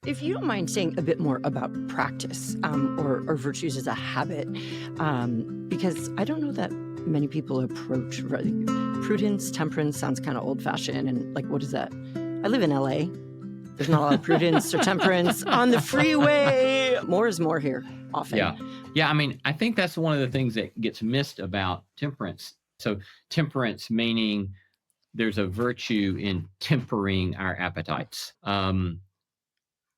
If you don't mind saying a bit more about practice or virtues as a habit, because I don't know that many people approach prudence, temperance sounds kind of old fashioned. And like, what is that? I live in LA. There's not a lot of prudence or temperance on the freeway. More is more here often. Yeah. Yeah. I mean, I think that's one of the things that gets missed about temperance. So, temperance meaning there's a virtue in tempering our appetites.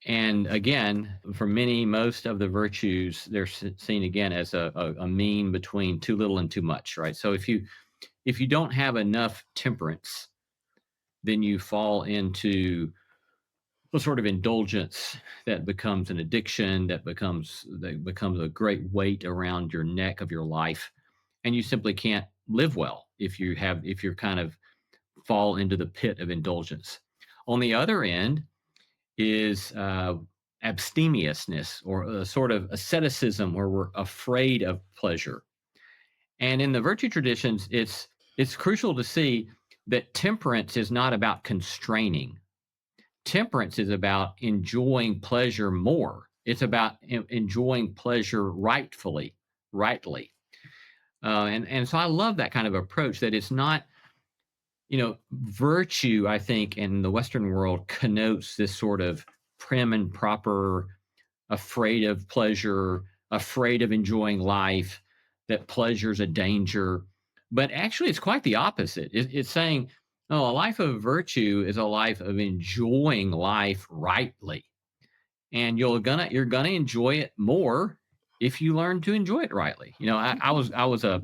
And again, for many, most of the virtues, they're seen again as a mean between too little and too much, right? So if you don't have enough temperance, then you fall into a sort of indulgence that becomes an addiction, that becomes a great weight around your neck of your life, and you simply can't live well if you're kind of fall into the pit of indulgence. On the other end is abstemiousness, or a sort of asceticism where we're afraid of pleasure. And in the virtue traditions, it's crucial to see that temperance is not about constraining. Temperance is about enjoying pleasure more. It's about enjoying pleasure rightly. And so I love that kind of approach. That it's not, virtue. I think in the Western world connotes this sort of prim and proper, afraid of pleasure, afraid of enjoying life. That pleasure's a danger, but actually, it's quite the opposite. It's saying, "Oh, a life of virtue is a life of enjoying life rightly, and you're gonna enjoy it more if you learn to enjoy it rightly." I was a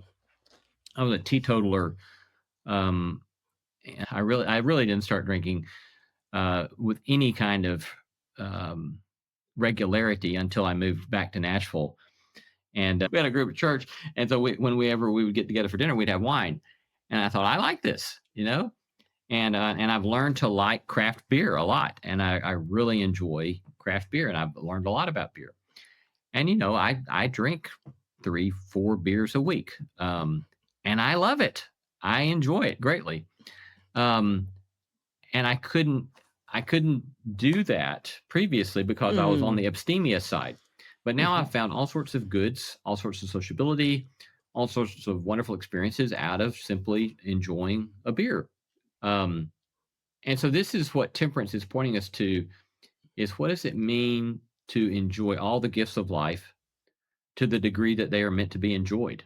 teetotaler. Um, I really didn't start drinking with any kind of um, regularity until I moved back to Nashville, and we had a group at church, and so whenever we would get together for dinner, we'd have wine, and I thought I like this. And I've learned to like craft beer a lot, and I really enjoy craft beer, and I've learned a lot about beer. And I drink 3-4 beers a week, and I love it. I enjoy it greatly, um, and I couldn't do that previously because I was on Mm. the abstemia side. But now Mhm. I've found all sorts of goods, all sorts of sociability, all sorts of wonderful experiences out of simply enjoying a beer. Um, and so this is what temperance is pointing us to: is what does it mean to enjoy all the gifts of life to the degree that they are meant to be enjoyed?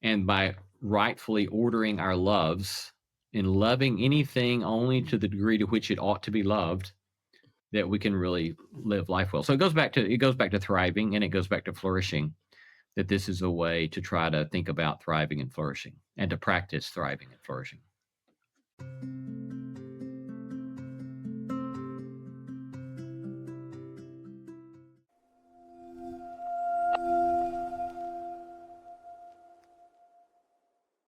And by rightfully ordering our loves and loving anything only to the degree to which it ought to be loved, that we can really live life well. So it goes back to thriving, and it goes back to flourishing. That this is a way to try to think about thriving and flourishing, and to practice thriving and flourishing.